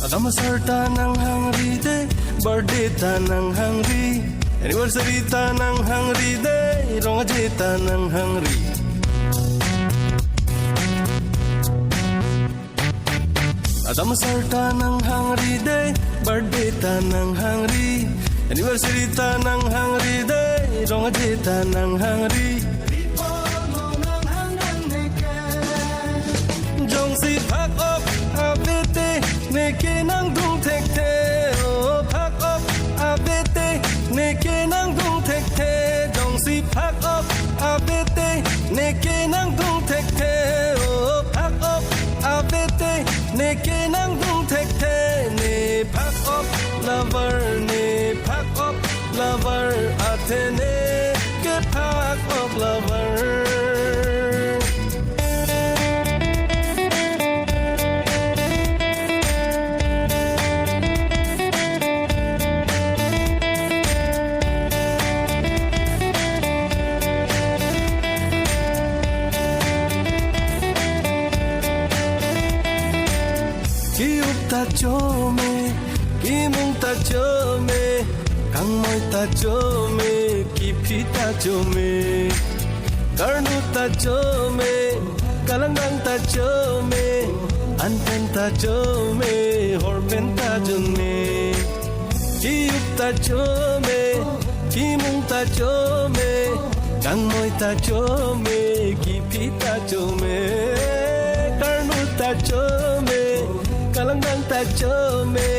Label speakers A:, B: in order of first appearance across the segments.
A: Agamasar tanang hangri day, birthday tanang hangri, anniversary tanang hangri day, rongaje tanang hangri. Agamasar tanang hangri day, birthday tanang hangri, anniversary tanang hangri day, rongaje tanang hangri. Jong si pack up abete neke nang dung tek te oh pack up abete neke nang dung tek te jong si pack up abete neke nang dung tek te oh pack up abete neke nang dung tek te ne pack up lover atene ke pack up lover. Ta chome, kimung ta chome, kang moi ta chome, kipi ta chome, karnu ta chome, kalangang ta chome, anten ta chome, horben ta chome, kiyup ta chome, kimung ta chome, kang moi ta chome, kipi ta chome, karnu ta chome. Kalangang ta chome,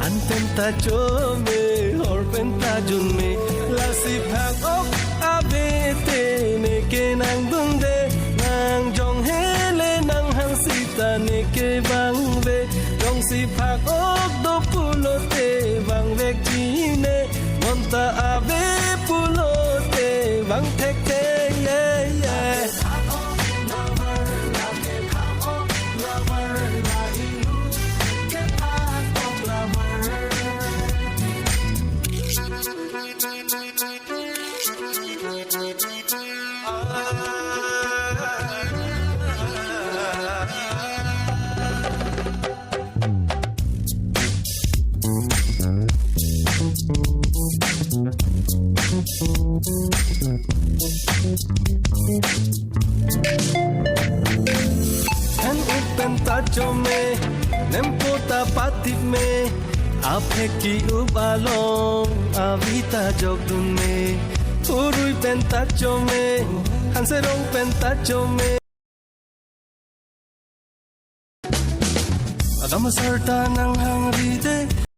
A: anten ta chome, horben ta junme, lasi phak ok abete neke nang dunde, nang jong hele nang hang sita neke bang ve, jong si phak ok do pulote bang vek chine, monta abe pulote bang thek te yeah yeah. Kan upen ta chome, nempo ta patip me, ape ki ubalong, avita jogdun me, urui pen ta chome, hanserong pen ta chome. Agamasar tanang hangri de,